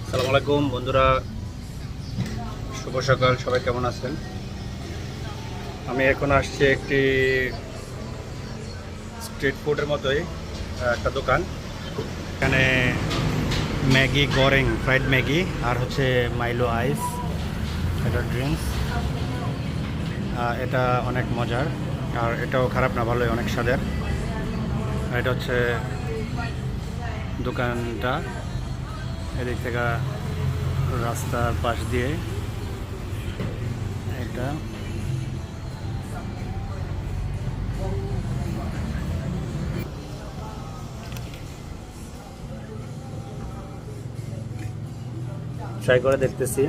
আসসালামু আলাইকুম বন্ধুরা, শুভ সকাল। সবাই কেমন আছেন? আমি এখন আসছি একটি স্ট্রিট ফুডের মতোই একটা দোকান। এখানে ম্যাগি গরেং, ফ্রাইড ম্যাগি আর হচ্ছে মাইলো আইস, এটা ড্রিঙ্কস। এটা অনেক মজার আর এটাও খারাপ না, ভালোই, অনেক স্বাদের। আর এটা হচ্ছে দোকানটা, এদিক থেকে রাস্তার পাশ দিয়ে এটা। ট্রাই করে দেখতেছি।